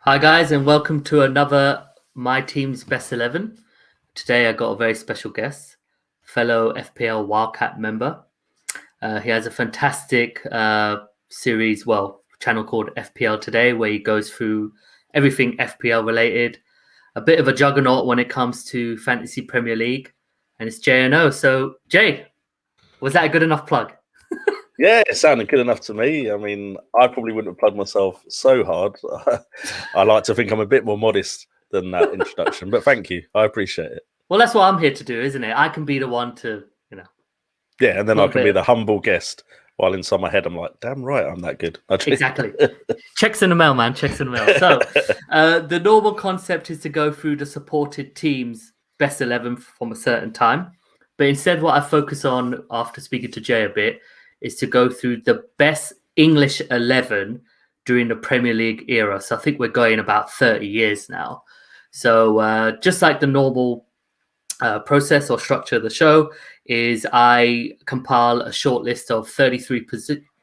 Hi guys, and welcome to another My Team's Best 11. Today I got a very special guest, fellow FPL Wildcat member. He has a fantastic channel called FPL Today, where he goes through everything FPL related. A bit of a juggernaut when it comes to Fantasy Premier League, and it's JNO. So, Jay, was that a good enough plug? Yeah, it sounded good enough to me. I mean, I probably wouldn't have plugged myself so hard. I like to think I'm a bit more modest than that introduction, but thank you. I appreciate it. Well, that's what I'm here to do, isn't it? I can be the one to, Yeah, and then put I a can be bit. the humble guest while inside my head I'm like, damn right, I'm that good. Exactly. Checks in the mail, man. Checks in the mail. So, the normal concept is to go through the supported teams' best 11 from a certain time. But instead, what I focus on after speaking to Jay a bit is to go through the best English 11 during the Premier League era. So, I think we're going about 30 years now. So, just like the normal process or structure of the show is I compile a short list of 33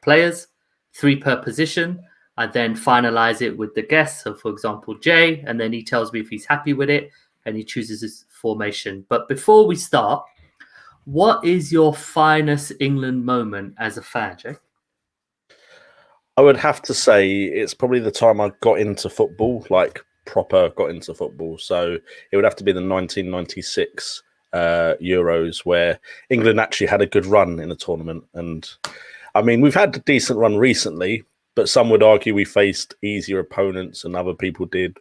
players, 3 per position. I then finalize it with the guest. So, for example, Jay, and then he tells me if he's happy with it and he chooses his formation. But before we start, what is your finest England moment as a fan, Jay? I would have to say it's probably the time I got into football, like proper got into football. So it would have to be the 1996 Euros, where England actually had a good run in the tournament. And I mean, we've had a decent run recently, but some would argue we faced easier opponents and other people did.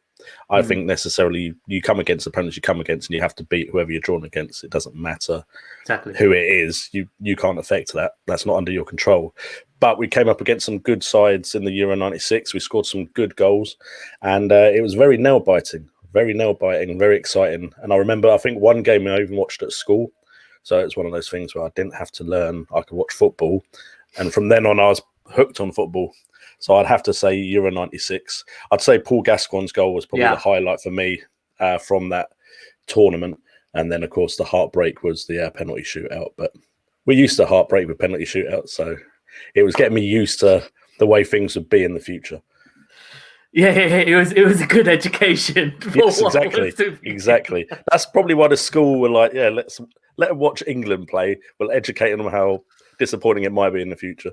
I think necessarily you come against opponents you come against and you have to beat whoever you're drawn against. It doesn't matter Exactly. who it is. You can't affect that. That's not under your control. But we came up against some good sides in the Euro 96. We scored some good goals and it was very nail-biting, very exciting. And I remember, I think one game I even watched at school. So it's one of those things where I didn't have to learn. I could watch football. And from then on, I was hooked on football. So I'd have to say Euro 96. I'd say Paul Gascoigne's goal was probably the highlight for me from that tournament. And then, of course, the heartbreak was the penalty shootout. But we're used to heartbreak with penalty shootouts. So it was getting me used to the way things would be in the future. Yeah, it was a good education. Yes, exactly. That's probably why the school were like, yeah, let them watch England play. We'll educate them how disappointing it might be in the future.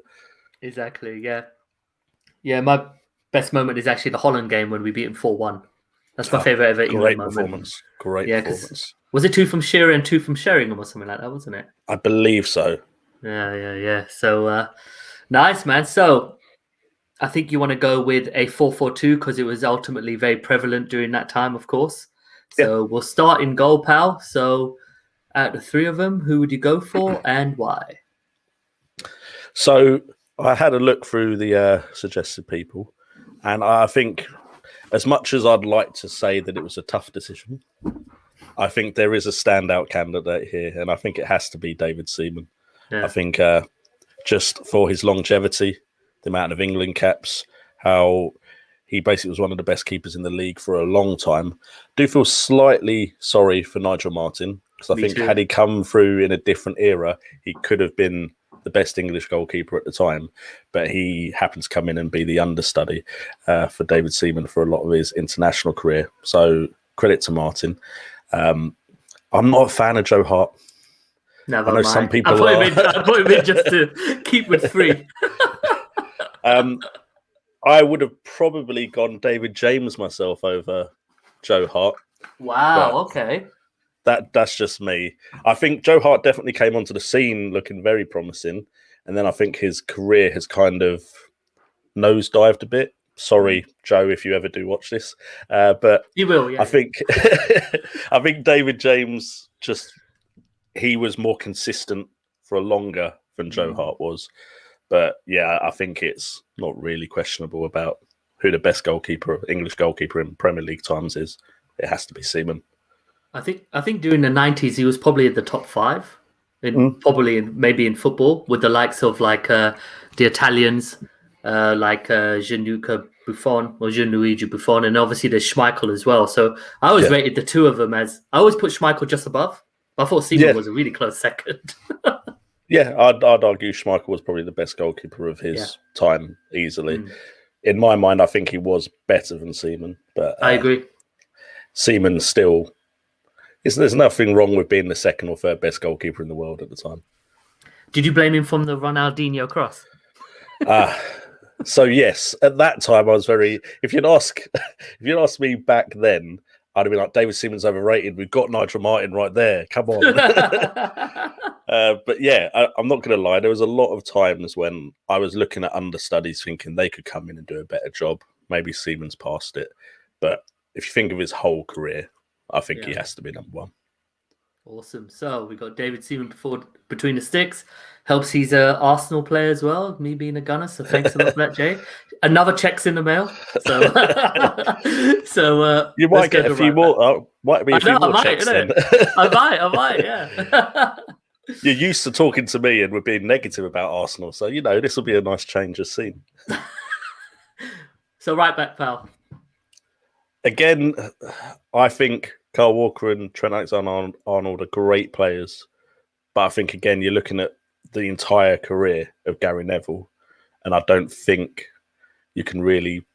Exactly, yeah. Yeah, my best moment is actually the Holland game when we beat them 4-1. That's my favorite ever England moment. Great performance. Was it 2 from Shearer and 2 from Sheringham or something like that, wasn't it? I believe so. Yeah. So, nice, man. So, I think you want to go with a 4-4-2 because it was ultimately very prevalent during that time, of course. So, We'll start in goal, pal. So, out of the 3 of them, who would you go for and why? So, I had a look through the suggested people, and I think as much as I'd like to say that it was a tough decision, I think there is a standout candidate here, and I think it has to be David Seaman. Yeah. I think just for his longevity, the amount of England caps, how he basically was one of the best keepers in the league for a long time. I do feel slightly sorry for Nigel Martin, because I think had he come through in a different era, he could have been the best English goalkeeper at the time, but he happened to come in and be the understudy for David Seaman for a lot of his international career. So credit to Martin. I'm not a fan of Joe Hart. Never I know mind. Some people I thought it meant just to keep with 3. I would have probably gone David James myself over Joe Hart. Wow, okay. That's just me. I think Joe Hart definitely came onto the scene looking very promising, and then I think his career has kind of nosedived a bit. Sorry, Joe, if you ever do watch this, but you will. Yeah, I think I think David James he was more consistent for longer than Joe Hart was. But yeah, I think it's not really questionable about who the best English goalkeeper in Premier League times is. It has to be Seaman. I think during the 90s he was probably in the top 5, maybe in football with the likes of like the Italians, like Gianluca Buffon or Gianluigi Buffon, and obviously there's Schmeichel as well. So I always rated the 2 of them as I always put Schmeichel just above. I thought Seaman was a really close second. Yeah, I'd argue Schmeichel was probably the best goalkeeper of his time, easily. in my mind, I think he was better than Seaman. But I agree. Seaman still, there's nothing wrong with being the second or third best goalkeeper in the world at the time. Did you blame him from the Ronaldinho cross? So yes, at that time I was very. If you'd asked me back then, I'd have been like, David Seaman's overrated. We've got Nigel Martin right there. Come on. But yeah, I'm not going to lie. There was a lot of times when I was looking at understudies thinking they could come in and do a better job. Maybe Seaman's past it. But if you think of his whole career, I think he has to be number one. Awesome. So we got David Seaman between the sticks. Helps he's an Arsenal player as well, me being a Gunner. So thanks a lot for that, Jay. Another check's in the mail. So, you might get a few more. Might be a few more checks then. I might, yeah. You're used to talking to me and we're being negative about Arsenal. So, this will be a nice change of scene. So right back, pal. Again, I think Kyle Walker and Trent Alexander-Arnold are great players. But I think, again, you're looking at the entire career of Gary Neville. And I don't think you can really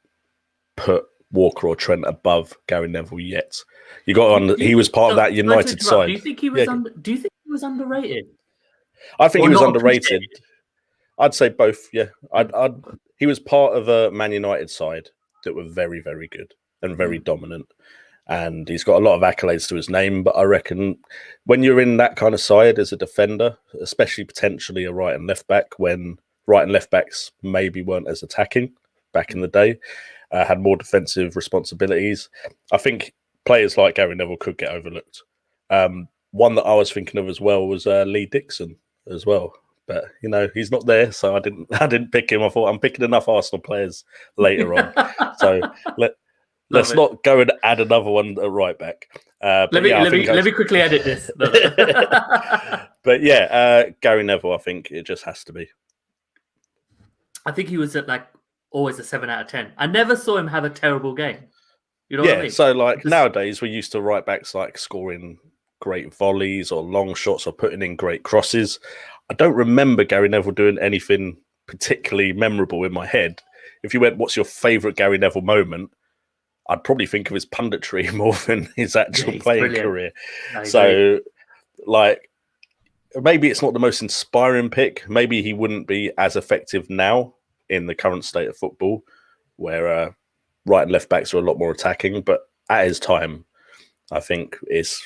put Walker or Trent above Gary Neville yet. He was part of that United side. Do you think he was underrated? I think he was underrated. I'd say both. Yeah, he was part of a Man United side that were very, very good and very dominant. And he's got a lot of accolades to his name. But I reckon when you're in that kind of side as a defender, especially potentially a right and left back, when right and left backs maybe weren't as attacking back in the day, had more defensive responsibilities, I think players like Gary Neville could get overlooked. One that I was thinking of as well was Lee Dixon as well. But he's not there, so I didn't pick him. I thought I'm picking enough Arsenal players later on. So let's not go and add another one at right back. Let me quickly edit this. But yeah, Gary Neville, I think it just has to be. I think he was at always a 7 out of 10. I never saw him have a terrible game. You know what I mean? So nowadays we're used to right backs scoring great volleys or long shots or putting in great crosses. I don't remember Gary Neville doing anything particularly memorable in my head. If you went, what's your favourite Gary Neville moment? I'd probably think of his punditry more than his actual playing career. So, maybe it's not the most inspiring pick. Maybe he wouldn't be as effective now in the current state of football, where right and left backs are a lot more attacking. But at his time, I think it's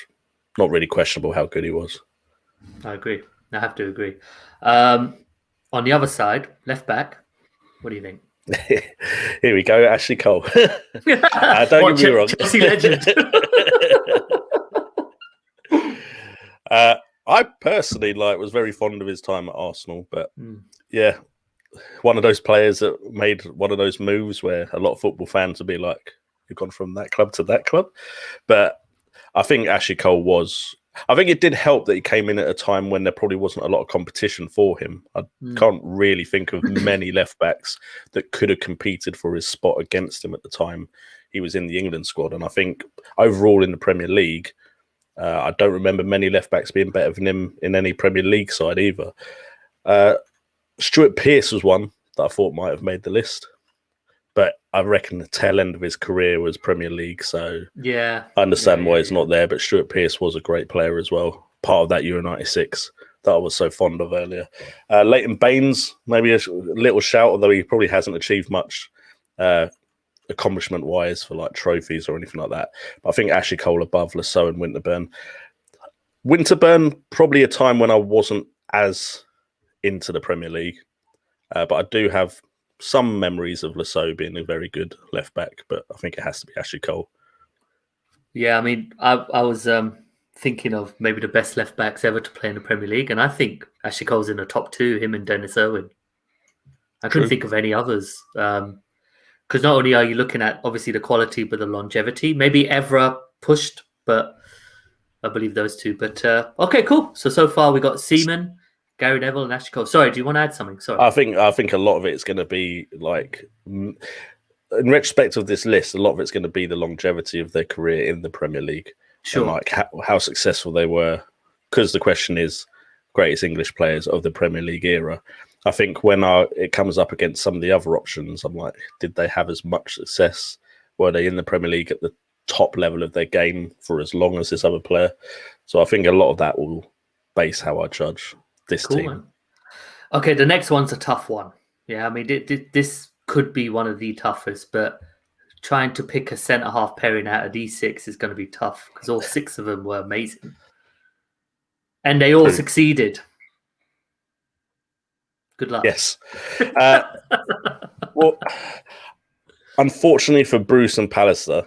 not really questionable how good he was. I agree. I have to agree. On the other side, left back, what do you think? Here we go, Ashley Cole. Don't get me wrong. Chelsea legend. I personally was very fond of his time at Arsenal, but yeah, one of those players that made one of those moves where a lot of football fans would be like, "You've gone from that club to that club." But I think Ashley Cole I think it did help that he came in at a time when there probably wasn't a lot of competition for him. I can't really think of many left backs that could have competed for his spot against him at the time he was in the England squad. And I think overall in the Premier League, I don't remember many left backs being better than him in any Premier League side either. Stuart Pearce was one that I thought might have made the list. But I reckon the tail end of his career was Premier League, so I understand why he's not there. But Stuart Pearce was a great player as well, part of that Euro 96 that I was so fond of earlier. Leighton Baines, maybe a little shout, although he probably hasn't achieved much accomplishment-wise for trophies or anything like that. But I think Ashley Cole above Lasseau and Winterburn. Winterburn, probably a time when I wasn't as into the Premier League, but I do have some memories of Lasseau being a very good left back, but I think it has to be Ashley Cole. Yeah, I mean, I was thinking of maybe the best left backs ever to play in the Premier League, and I think Ashley Cole's in the top two, him and Dennis Irwin. I couldn't think of any others, because not only are you looking at obviously the quality, but the longevity. Maybe Evra pushed, but I believe those two. But okay, cool. So far we got Seaman, Gary Neville, and Ashley Cole. Sorry, do you want to add something? Sorry. I think a lot of it is going to be in retrospect of this list, a lot of it's going to be the longevity of their career in the Premier League. Sure. And how successful they were. Because the question is, greatest English players of the Premier League era. I think when it comes up against some of the other options, I'm like, did they have as much success? Were they in the Premier League at the top level of their game for as long as this other player? So I think a lot of that will base how I judge this team. Man. Okay, the next one's a tough one. Yeah, I mean, this could be one of the toughest, but trying to pick a centre-half pairing out of these 6 is going to be tough because all 6 of them were amazing. And they all succeeded. Good luck. Yes. Well, unfortunately for Bruce and Pallister,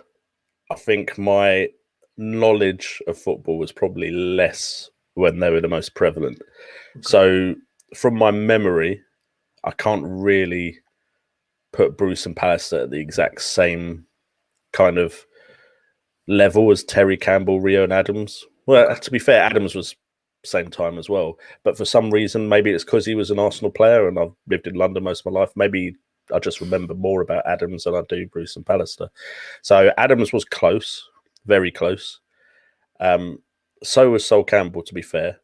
I think my knowledge of football was probably less when they were the most prevalent. Okay. So from my memory, I can't really put Bruce and Pallister at the exact same kind of level as Terry, Campbell, Rio and Adams. Well, to be fair, Adams was same time as well. But for some reason, maybe it's because he was an Arsenal player and I've lived in London most of my life. Maybe I just remember more about Adams than I do Bruce and Pallister. So Adams was close, very close. So was Sol Campbell, to be fair.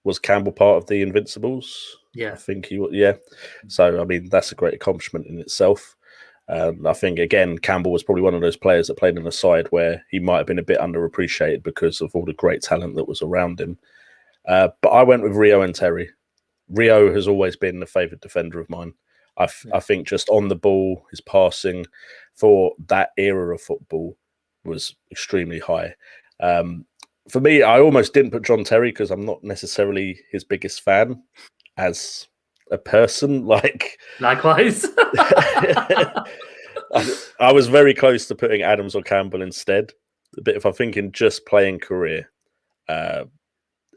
Was Campbell part of the Invincibles? Yeah. I think he was, yeah. So, I mean, that's a great accomplishment in itself. I think, again, Campbell was probably one of those players that played in a side where he might have been a bit underappreciated because of all the great talent that was around him. But I went with Rio and Terry. Rio has always been a favoured defender of mine. I think just on the ball, his passing for that era of football was extremely high. For me, I almost didn't put John Terry because I'm not necessarily his biggest fan as a person. Likewise. I was very close to putting Adams or Campbell instead. But if I'm thinking just playing career,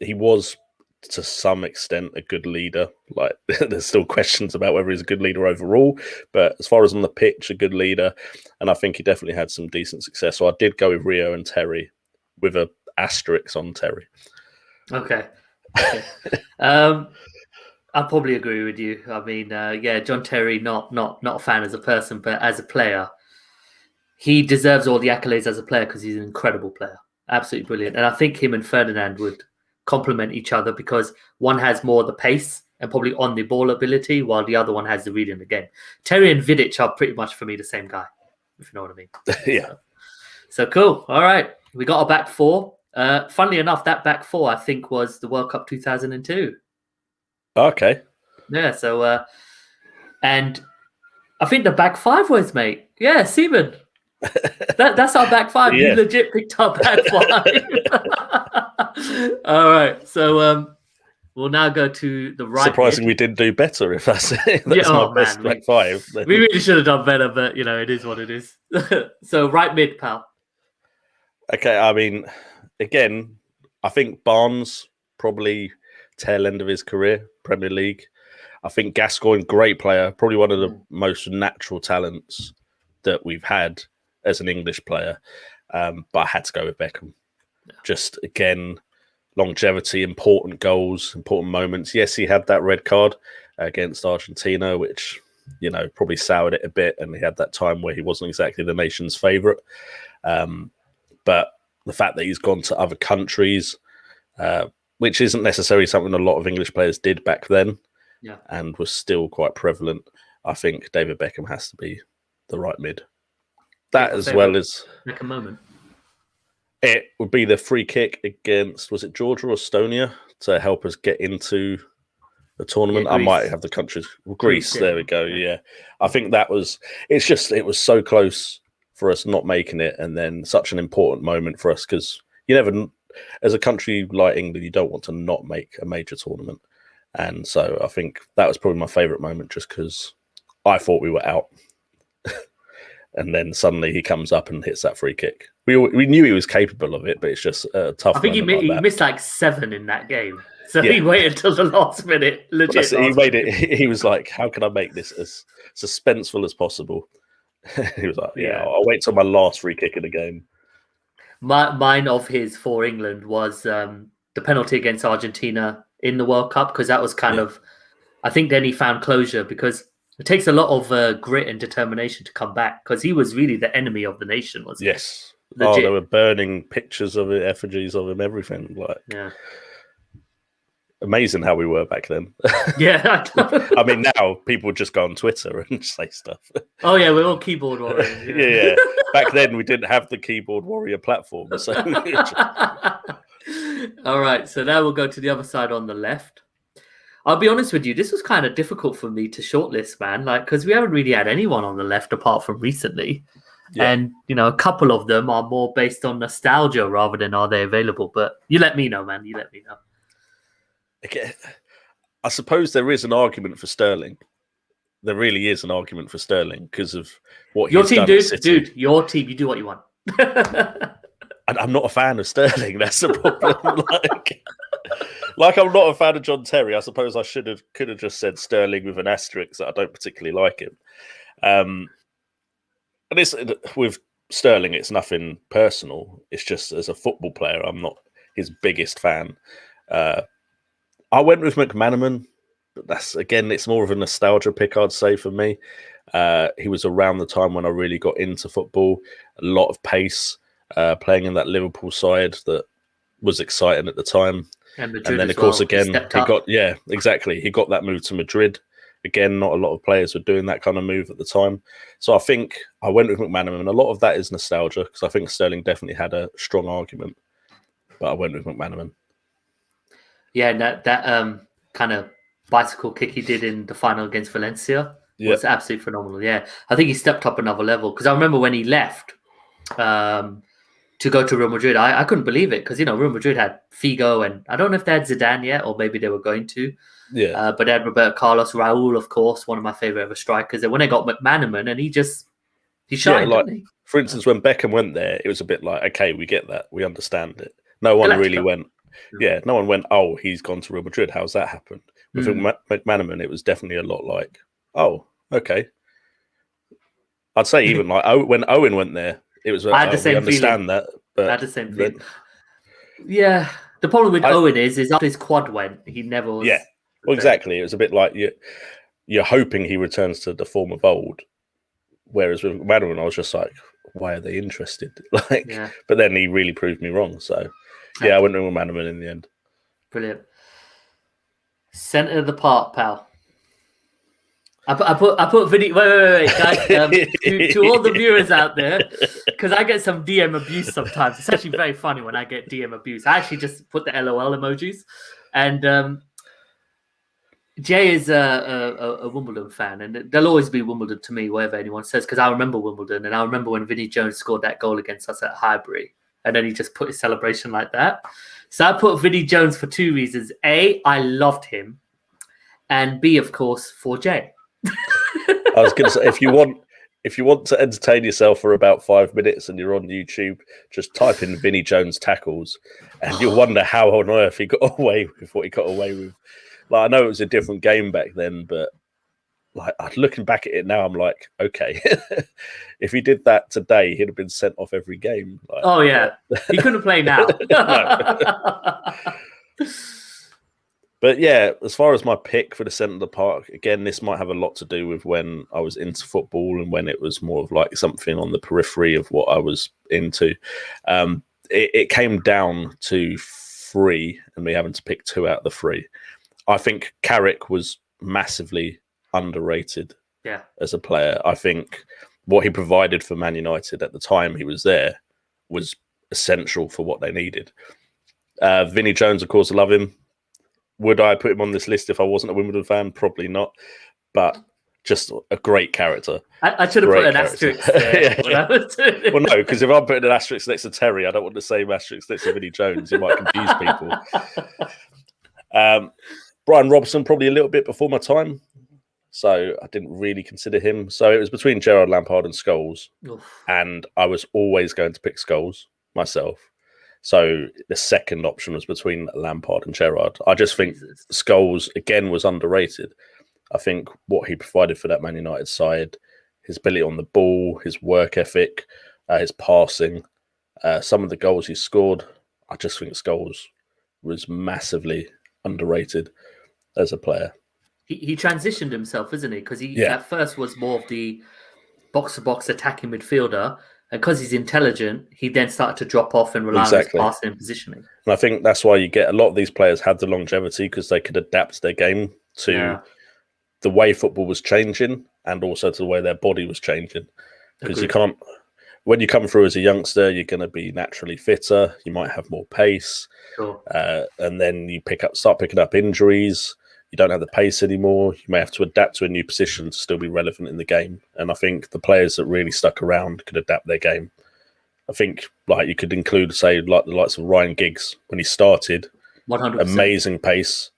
he was to some extent a good leader. Like there's still questions about whether he's a good leader overall, but as far as on the pitch, a good leader. And I think he definitely had some decent success. So I did go with Rio and Terry with a asterisk on Terry. Okay. I probably agree with you. I mean, John Terry, not a fan as a person, but as a player, he deserves all the accolades as a player because he's an incredible player. Absolutely brilliant. And I think him and Ferdinand would complement each other because one has more of the pace and probably on the ball ability, while the other one has the reading the game. Terry and Vidic are pretty much for me the same guy, if you know what I mean. Yeah. So cool. All right. We got a back 4. Funnily enough, that back 4, I think, was the World Cup 2002. Okay. Yeah. So, and I think the back 5 was, mate. Yeah, Seaman. That's our back 5. Yeah. You legit picked our back 5. All right. So we'll now go to the right. Surprising we didn't do better if that's my best back 5. We really should have done better, but it is what it is. So right mid, pal. Okay, I mean, again, I think Barnes probably tail end of his career, Premier League. I think Gascoigne, great player, probably one of the most natural talents that we've had as an English player. But I had to go with Beckham. Yeah. Just, again, longevity, important goals, important moments. Yes, he had that red card against Argentina, which, probably soured it a bit. And he had that time where he wasn't exactly the nation's favourite. But the fact that he's gone to other countries, which isn't necessarily something a lot of English players did back then, and was still quite prevalent, I think David Beckham has to be the right mid. That as well as Beckham moment. It would be the free kick against, was it Georgia or Estonia, to help us get into the tournament? I might have the countries. Greece, there we go. Yeah. I think that was, it was so close for us not making it, and then such an important moment for us because you never, as a country like England, you don't want to not make a major tournament. And so I think that was probably my favourite moment just because I thought we were out. And then suddenly he comes up and hits that free kick. We knew he was capable of it, but it's just a tough. I think he missed like 7 in that game, so he waited till the last minute. Legit, he made it. He was like, "How can I make this as suspenseful as possible?" He was like, "Yeah, I'll wait till my last free kick in the game." Mine of his for England was the penalty against Argentina in the World Cup because that was kind of. I think then he found closure because. It takes a lot of grit and determination to come back because he was really the enemy of the nation, wasn't he? Yes. Legit. Oh, they were burning pictures of it, effigies of him, everything. Amazing how we were back then. Yeah. I mean, now people just go on Twitter and say stuff. Oh yeah, we're all keyboard warriors. Yeah. Back then, we didn't have the keyboard warrior platform. So, all right. So now we'll go to the other side on the left. I'll be honest with you. This was kind of difficult for me to shortlist, man. Like, because we haven't really had anyone on the left apart from recently, and a couple of them are more based on nostalgia rather than are they available. But you let me know, man. You let me know. Okay. I suppose there is an argument for Sterling. There really is an argument for Sterling because of what your he's team, done at City. Dude, your team. You do what you want. I'm not a fan of Sterling. That's the problem. like I'm not a fan of John Terry. I suppose I could have just said Sterling with an asterisk that I don't particularly like him. And it's with Sterling, it's nothing personal. It's just as a football player, I'm not his biggest fan. I went with McManaman. But it's more of a nostalgia pick, I'd say, for me. He was around the time when I really got into football. A lot of pace, playing in that Liverpool side that was exciting at the time. And then, of course, again, he got that move to Madrid. Again, not a lot of players were doing that kind of move at the time. So I think I went with McManaman, and a lot of that is nostalgia because I think Sterling definitely had a strong argument. But I went with McManaman. Yeah, that kind of bicycle kick he did in the final against Valencia was absolutely phenomenal. Yeah, I think he stepped up another level because I remember when he left to go to Real Madrid, I couldn't believe it because Real Madrid had Figo and I don't know if they had Zidane yet or maybe they were going to. Yeah, but they had Roberto Carlos, Raul, of course, one of my favorite ever strikers. And when they got McManaman, and he shined. Yeah, didn't he? For instance, when Beckham went there, it was a bit like, okay, we get that, we understand it. No one really went. Yeah, no one went, oh, he's gone to Real Madrid. How's that happened? With McManaman, it was definitely a lot like, oh, okay. I'd say even like when Owen went there, it was. I had the same we understand feeling. that, but I had the same feeling. Yeah, the problem with Owen is after his quad went, he never was. Yeah, well, exactly. It was a bit like you're hoping he returns to the form of old, whereas with McManaman, I was just like, why are they interested? But then he really proved me wrong. So. Yeah, I went with McManaman in the end. Brilliant. Centre of the park, pal. I put video. Wait, guys. To all the viewers out there, because I get some DM abuse sometimes. It's actually very funny when I get DM abuse. I actually just put the LOL emojis, and Jay is a Wimbledon fan, and there'll always be Wimbledon to me, whatever anyone says, because I remember Wimbledon, and I remember when Vinnie Jones scored that goal against us at Highbury. And then he just put his celebration like that. So I put Vinnie Jones for two reasons. A, I loved him. And B, of course, for Jay. I was going to say, if you want to entertain yourself for about 5 minutes and you're on YouTube, just type in Vinnie Jones tackles and you'll wonder how on earth he got away with what he got away with. Like, I know it was a different game back then, but like looking back at it now, I'm like, okay, if he did that today, he'd have been sent off every game. Like, oh yeah, he couldn't play now. But yeah, as far as my pick for the centre of the park, again, this might have a lot to do with when I was into football and when it was more of like something on the periphery of what I was into. It came down to 3 and me having to pick 2 out of the 3. I think Carrick was massively underrated as a player. I think what he provided for Man United at the time he was there was essential for what they needed. Vinnie Jones, of course, I love him. Would I put him on this list if I wasn't a Wimbledon fan? Probably not. But just a great character. I should have put an asterisk there. Well, no, because if I'm putting an asterisk next to Terry, I don't want the same asterisk next to Vinnie Jones. It might confuse people. Brian Robson, probably a little bit before my time. So I didn't really consider him. So it was between Gerrard, Lampard and Scholes. Oof. And I was always going to pick Scholes myself. So the second option was between Lampard and Gerrard. I just think Scholes, again, was underrated. I think what he provided for that Man United side, his ability on the ball, his work ethic, his passing, some of the goals he scored, I just think Scholes was massively underrated as a player. He transitioned himself, isn't he? Because he at first was more of the box-to-box attacking midfielder, And because he's intelligent, he then started to drop off and rely on his passing and positioning. And I think that's why you get a lot of these players had the longevity, because they could adapt their game to the way football was changing and also to the way their body was changing. Because you can't, when you come through as a youngster, you're going to be naturally fitter. You might have more pace. Sure. And then you start picking up injuries. You don't have the pace anymore. You may have to adapt to a new position to still be relevant in the game. And I think the players that really stuck around could adapt their game. I think like you could include, say, like the likes of Ryan Giggs when he started. 100%. Amazing pace.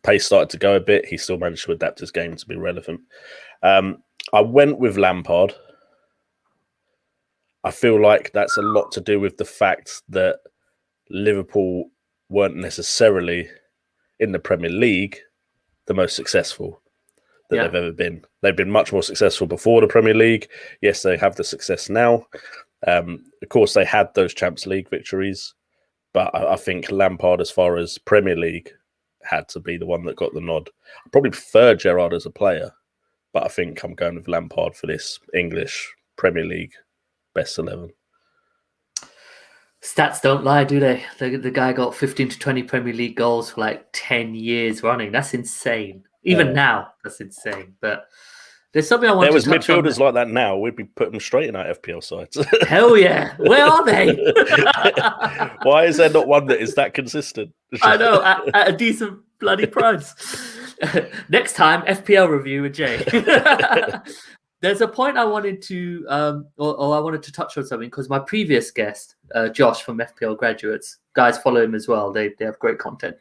Pace started to go a bit. He still managed to adapt his game to be relevant. I went with Lampard. I feel like that's a lot to do with the fact that Liverpool weren't necessarily in the Premier League the most successful that they've ever been. They've been much more successful before the Premier League. Yes, they have the success now. Of course, they had those Champions League victories, but I think Lampard, as far as Premier League, had to be the one that got the nod. I probably prefer Gerrard as a player, but I think I'm going with Lampard for this English Premier League best 11. Stats don't lie, do they? The guy got 15 to 20 Premier League goals for like 10 years running. That's insane. Even now, that's insane. But there's something I want to touch on. There was midfielders like that now. We'd be putting them straight in our FPL sides. Hell yeah. Where are they? Why is there not one that is that consistent? I know, at a decent bloody price. Next time, FPL review with Jay. There's a point I wanted to, or I wanted to touch on something, because my previous guest, Josh from FPL Graduates, guys follow him as well. They have great content.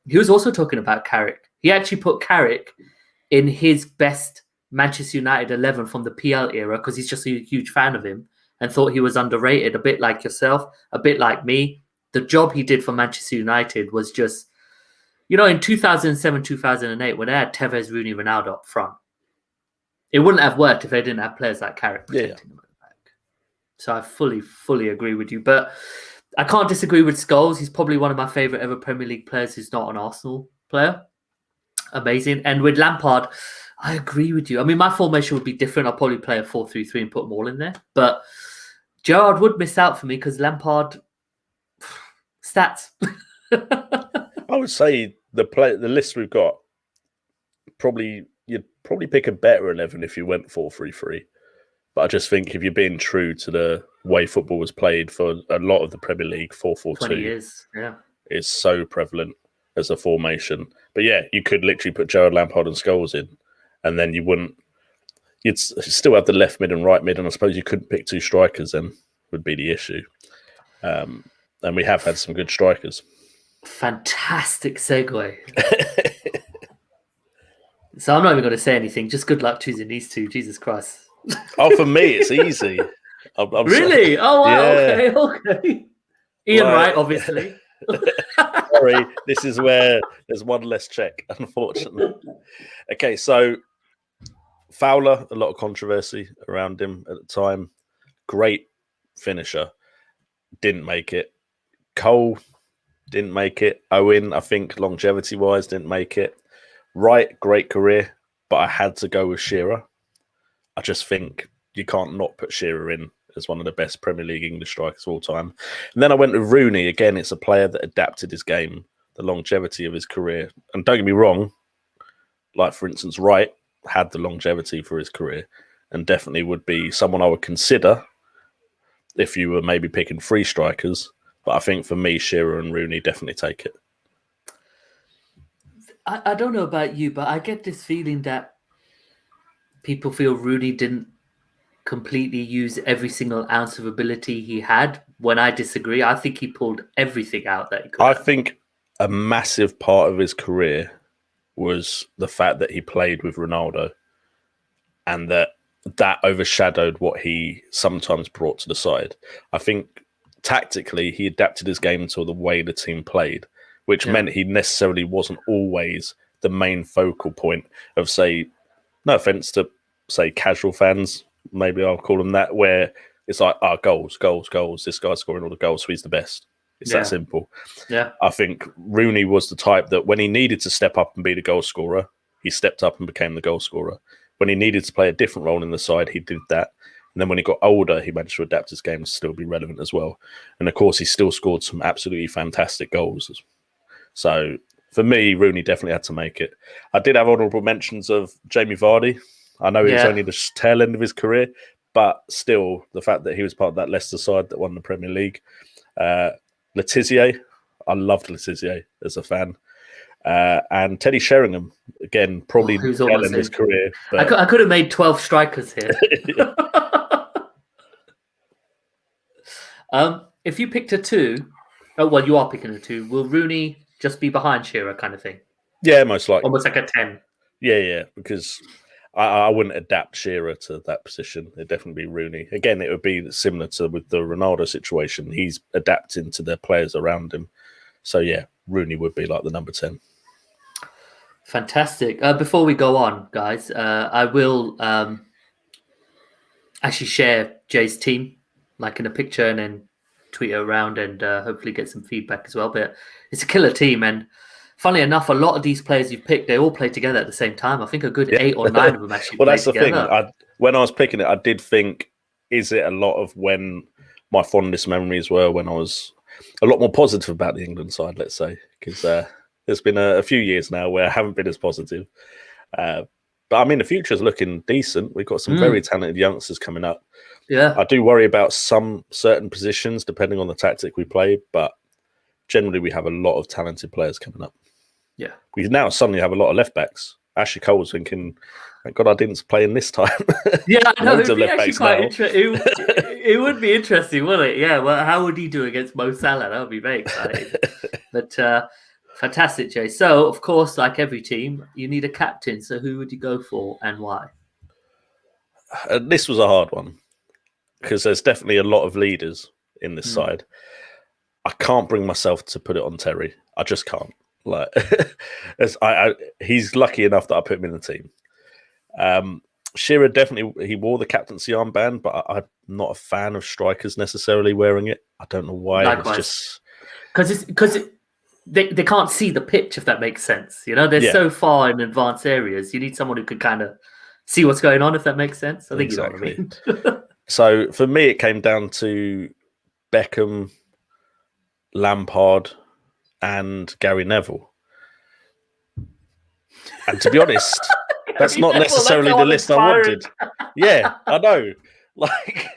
He was also talking about Carrick. He actually put Carrick in his best Manchester United 11 from the PL era, because he's just a huge fan of him and thought he was underrated, a bit like yourself, a bit like me. The job he did for Manchester United was just, in 2007, 2008, when they had Tevez, Rooney, Ronaldo up front, it wouldn't have worked if they didn't have players like Carrick protecting them at the back. So I fully agree with you. But I can't disagree with Scholes. He's probably one of my favourite ever Premier League players who's not an Arsenal player. Amazing. And with Lampard, I agree with you. I mean, my formation would be different. I'll probably play a 4-3-3 and put them all in there. But Gerrard would miss out for me because Lampard, stats. I would say the list we've got, you'd probably pick a better 11 if you went 4-3-3. But I just think if you're being true to the way football was played for a lot of the Premier League, 4-4-2 20 years, is so prevalent as a formation. But yeah, you could literally put Gerrard, Lampard and Scholes in, and then you'd still have the left mid and right mid, and I suppose you couldn't pick two strikers then, would be the issue. And we have had some good strikers. Fantastic segue. So I'm not even going to say anything. Just good luck choosing these two. Jesus Christ. Oh, for me, it's easy. I'm really? Sorry. Oh, wow. Yeah. Okay. Ian Wright, obviously. Sorry, this is where there's one less check, unfortunately. Okay, so Fowler, a lot of controversy around him at the time. Great finisher. Didn't make it. Cole didn't make it. Owen, I think longevity-wise, didn't make it. Wright, great career, but I had to go with Shearer. I just think you can't not put Shearer in as one of the best Premier League English strikers of all time. And then I went with Rooney. Again, it's a player that adapted his game, the longevity of his career. And don't get me wrong, like, for instance, Wright had the longevity for his career and definitely would be someone I would consider if you were maybe picking three strikers. But I think for me, Shearer and Rooney definitely take it. I don't know about you, but I get this feeling that people feel Rooney didn't completely use every single ounce of ability he had. When I disagree, I think he pulled everything out that he could. I think a massive part of his career was the fact that he played with Ronaldo, and that overshadowed what he sometimes brought to the side. I think tactically he adapted his game to the way the team played, which meant he necessarily wasn't always the main focal point of, say, no offense to, say, casual fans, maybe I'll call them that, where it's like, goals. This guy's scoring all the goals, so he's the best. It's that simple. Yeah. I think Rooney was the type that when he needed to step up and be the goal scorer, he stepped up and became the goal scorer. When he needed to play a different role in the side, he did that. And then when he got older, he managed to adapt his game to still be relevant as well. And of course, he still scored some absolutely fantastic goals. So for me, Rooney definitely had to make it. I did have honourable mentions of Jamie Vardy. I know it was only the tail end of his career, but still, the fact that he was part of that Leicester side that won the Premier League. Letizia, I loved Letizia as a fan. And Teddy Sheringham, again, probably the tail end of his career. But... I could have made 12 strikers here. If you picked a 2, well, you are picking a 2, will Rooney just be behind Shearer kind of thing? Yeah, most likely. Almost like a 10. Yeah, because I wouldn't adapt Shearer to that position. It'd definitely be Rooney. Again, it would be similar to with the Ronaldo situation. He's adapting to the players around him. So, yeah, Rooney would be like the number 10. Fantastic. Before we go on, guys, I will actually share Jay's team, like in a picture, and then tweet it around and hopefully get some feedback as well. But it's a killer team, and funnily enough, a lot of these players you've picked, they all play together at the same time. I think a good 8 or 9 of them actually. Well, play that's the together. thing. When I was picking it, I did think, is it a lot of when my fondest memories were when I was a lot more positive about the England side, let's say, because there's been a few years now where I haven't been as positive. But I mean, the future's looking decent. We've got some very talented youngsters coming up. Yeah, I do worry about some certain positions depending on the tactic we play, but generally we have a lot of talented players coming up. Yeah, we now suddenly have a lot of left backs. Ashley Cole's thinking, thank God I didn't play in this time. Yeah, I know. Loads of left backs now. It would be interesting, wouldn't it? Yeah. Well, how would he do against Mo Salah? That would be very exciting. But fantastic, Jay. So, of course, like every team, you need a captain. So, who would you go for and why? This was a hard one because there's definitely a lot of leaders in this side. I can't bring myself to put it on Terry. I just can't. Like, he's lucky enough that I put him in the team. Shearer definitely, he wore the captaincy armband, but I'm not a fan of strikers necessarily wearing it. I don't know why. Likewise. It's just because they can't see the pitch, if that makes sense. You know, they're so far in advanced areas. You need someone who can kind of see what's going on, if that makes sense. I think exactly. You know what I mean. So for me, it came down to Beckham, Lampard, and Gary Neville. And to be honest, that's not necessarily the list I wanted. Yeah, I know. Like,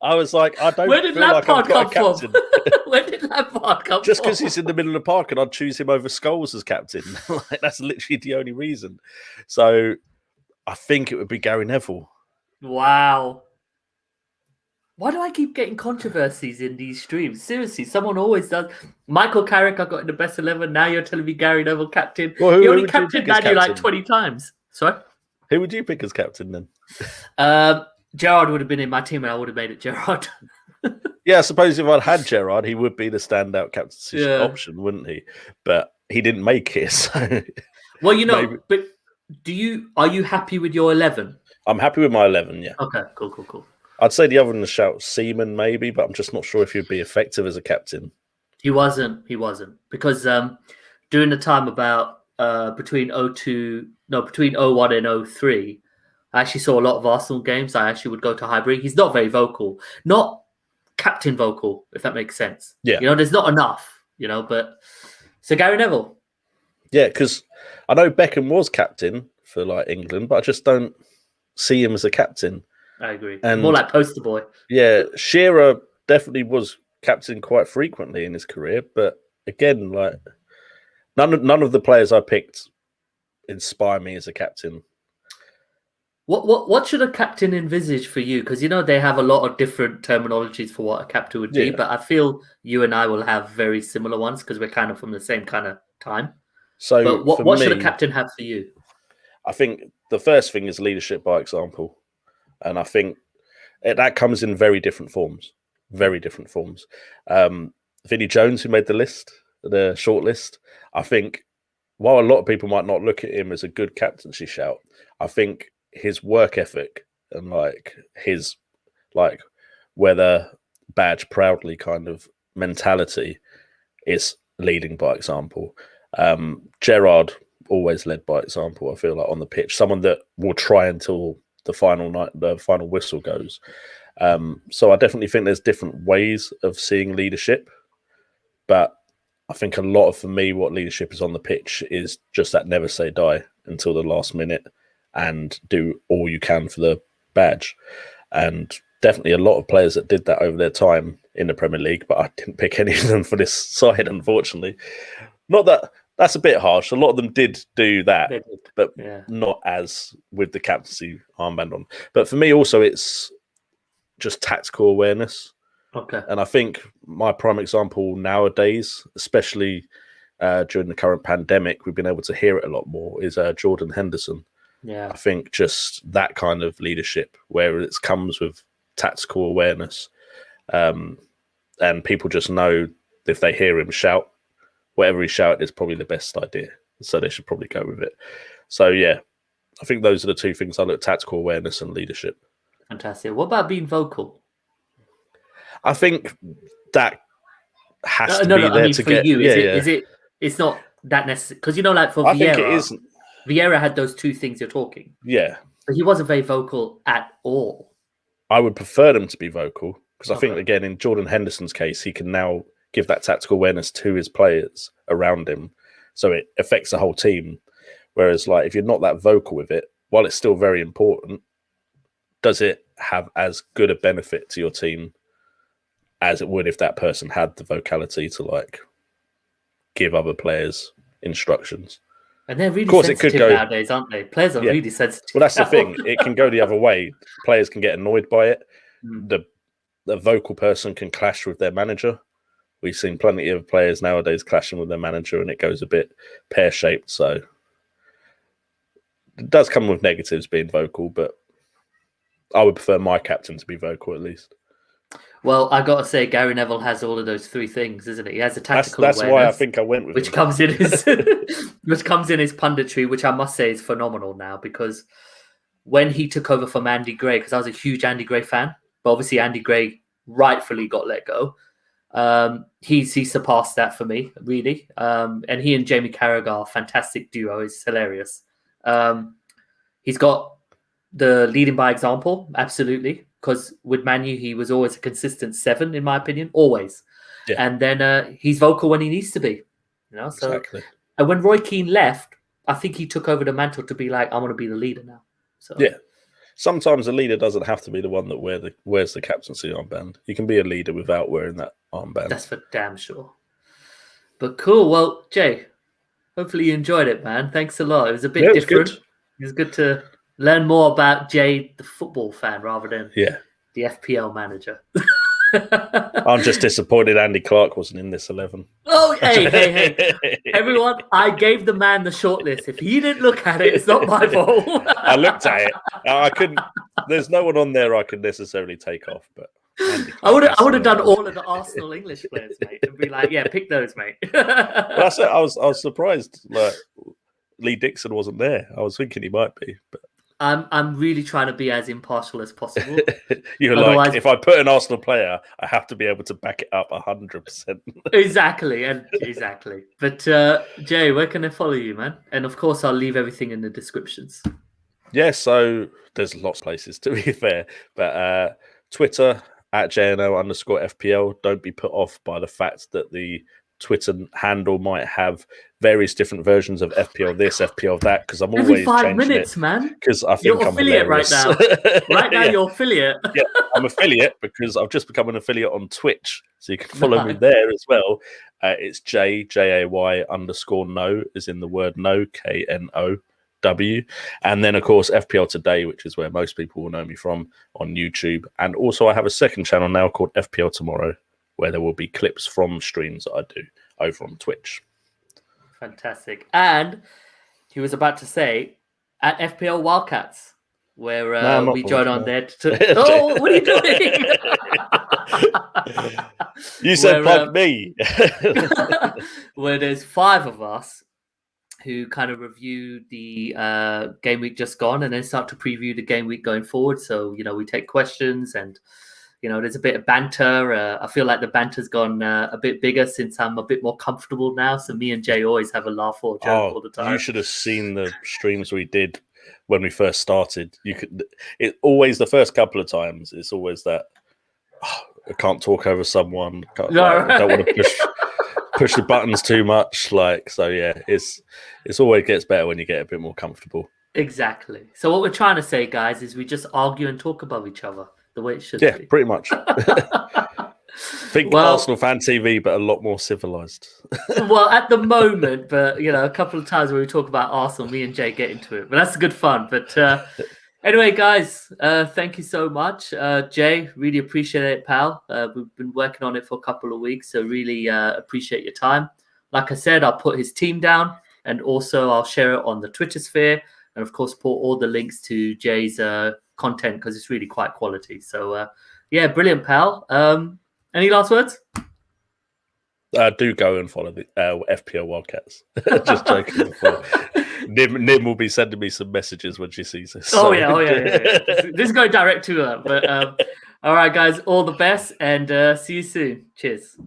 I was like, I don't feel like I've got a captain. Where did Lampard come Just from? because he's in the middle of the park and I'd choose him over Scholes as captain. Like, that's literally the only reason. So I think it would be Gary Neville. Wow. Why do I keep getting controversies in these streams? Seriously, someone always does. Michael Carrick, I got in the best 11. Now you're telling me Gary Neville captain. Well, he only captained Danny like 20 times. Sorry? Who would you pick as captain then? Gerrard would have been in my team and I would have made it Gerrard. Yeah, I suppose if I'd had Gerrard, he would be the standout captaincy option, wouldn't he? But he didn't make it. So well, you know, but are you happy with your 11? I'm happy with my 11, yeah. Okay, cool. I'd say the other one to shout Seaman maybe, but I'm just not sure if he'd be effective as a captain. He wasn't. Because during the time about between 01 and 03, I actually saw a lot of Arsenal games. I actually would go to Highbury. He's not very vocal. Not captain vocal, if that makes sense. Yeah. You know, there's not enough, you know, but so Gary Neville. Yeah, because I know Beckham was captain for like England, but I just don't see him as a captain. I agree. And more like poster boy. Yeah, Shearer definitely was captain quite frequently in his career, but again, like none of the players I picked inspire me as a captain. What should a captain envisage for you? Because you know they have a lot of different terminologies for what a captain would be, but I feel you and I will have very similar ones because we're kind of from the same kind of time. So, but what should a captain have for you? I think the first thing is leadership by example. And I think that comes in very different forms. Vinnie Jones, who made the short list, I think while a lot of people might not look at him as a good captaincy shout, I think his work ethic and his wear the badge proudly kind of mentality is leading by example. Gerrard always led by example, I feel like, on the pitch. Someone that will try until the final whistle goes. So I definitely think there's different ways of seeing leadership, but I think a lot of, for me, what leadership is on the pitch is just that never say die until the last minute and do all you can for the badge. And definitely a lot of players that did that over their time in the Premier League, but I didn't pick any of them for this side, unfortunately. Not that that's a bit harsh. A lot of them did do that, but not as with the captaincy armband on. But for me, also, it's just tactical awareness. Okay. And I think my prime example nowadays, especially during the current pandemic, we've been able to hear it a lot more, is Jordan Henderson. Yeah. I think just that kind of leadership where it comes with tactical awareness. And people just know if they hear him shout, whatever he shouted is probably the best idea. So they should probably go with it. So, yeah, I think those are the two things I look at: tactical awareness and leadership. Fantastic. What about being vocal? I think that has to be there to for get. you, is it? It's not that necessary because like for Vieira, I think it is. Vieira had those two things you're talking. Yeah, but he wasn't very vocal at all. I would prefer them to be vocal because I think again in Jordan Henderson's case, he can now give that tactical awareness to his players around him, so it affects the whole team. Whereas, like, if you're not that vocal with it, while it's still very important, does it have as good a benefit to your team as it would if that person had the vocality to like give other players instructions? And they're really sensitive nowadays, aren't they? Players are really sensitive. Well, that's the thing. It can go the other way. Players can get annoyed by it. The vocal person can clash with their manager. We've seen plenty of players nowadays clashing with their manager, and it goes a bit pear-shaped. So it does come with negatives being vocal, but I would prefer my captain to be vocal at least. Well, I got to say, Gary Neville has all of those three things, isn't it? He has a tactical awareness. That's why I think I went with which him. comes in his which comes in his punditry, which I must say is phenomenal now, because when he took over from Andy Gray, because I was a huge Andy Gray fan, but obviously Andy Gray rightfully got let go. He surpassed that for me, really. And he and Jamie Carragher are a fantastic duo. It's hilarious. He's got the leading by example, absolutely. Because with Man U, he was always a consistent 7, in my opinion, always. Yeah. And then he's vocal when he needs to be. So, exactly. And when Roy Keane left, I think he took over the mantle to be like, I want to be the leader now. So yeah. Sometimes a leader doesn't have to be the one that wears the captaincy armband. You can be a leader without wearing that armband. That's for damn sure. But cool. Well, Jay, hopefully you enjoyed it, man. Thanks a lot. It was a bit different. It was good to learn more about Jay, the football fan, rather than the FPL manager. I'm just disappointed Andy Clark wasn't in this 11. Oh, hey. Everyone, I gave the man the shortlist. If he didn't look at it, it's not my fault. I looked at it. I couldn't. There's no one on there I could necessarily take off, but I would have done all of the Arsenal English players, mate, and be like, yeah, pick those, mate. Well, I was surprised like Lee Dixon wasn't there. I was thinking he might be, but I'm really trying to be as impartial as possible. You're otherwise, like, if I put an Arsenal player, I have to be able to back it up 100%. Exactly. But Jay, where can I follow you, man? And of course, I'll leave everything in the descriptions. Yeah, so there's lots of places, to be fair. But Twitter at JNO_FPL. Don't be put off by the fact that the Twitter handle might have various different versions of FPL this, FPL that, because I'm always every 5 changing minutes, it, man. Because I think you're I'm affiliate hilarious. Right now, you're affiliate. Yeah, I'm affiliate because I've just become an affiliate on Twitch, so you can follow me there as well. It's JAY_no, is in the word no, KNOW, and then of course FPL Today, which is where most people will know me from on YouTube, and also I have a second channel now called FPL Tomorrow, where there will be clips from streams that I do over on Twitch. Fantastic. And he was about to say, at FPL Wildcats, where we join on there to... Oh, what are you doing? You said plug me. Where there's 5 of us who kind of review the game week just gone and then start to preview the game week going forward. So, we take questions and... there's a bit of banter. I feel like the banter's gone a bit bigger since I'm a bit more comfortable now. So me and Jay always have a laugh or joke all the time. You should have seen the streams we did when we first started. It always the first couple of times. It's always that I can't talk over someone. I don't want to push the buttons too much. So yeah, it's always gets better when you get a bit more comfortable. Exactly. So what we're trying to say, guys, is we just argue and talk above each other the way it should be. Yeah, pretty much. Think Arsenal fan TV, but a lot more civilized. Well, at the moment, but a couple of times when we talk about Arsenal, me and Jay get into it, but that's good fun. But anyway, guys, thank you so much. Jay, really appreciate it, pal. We've been working on it for a couple of weeks, so really appreciate your time. Like I said, I'll put his team down, and also I'll share it on the Twitter sphere, and of course, put all the links to Jay's content because it's really quite quality. So, yeah, brilliant, pal. Any last words? Do go and follow the FPL Wildcats. Just joking before. Nim will be sending me some messages when she sees this. Oh, yeah. This is going direct to her. But all right, guys, all the best and see you soon. Cheers.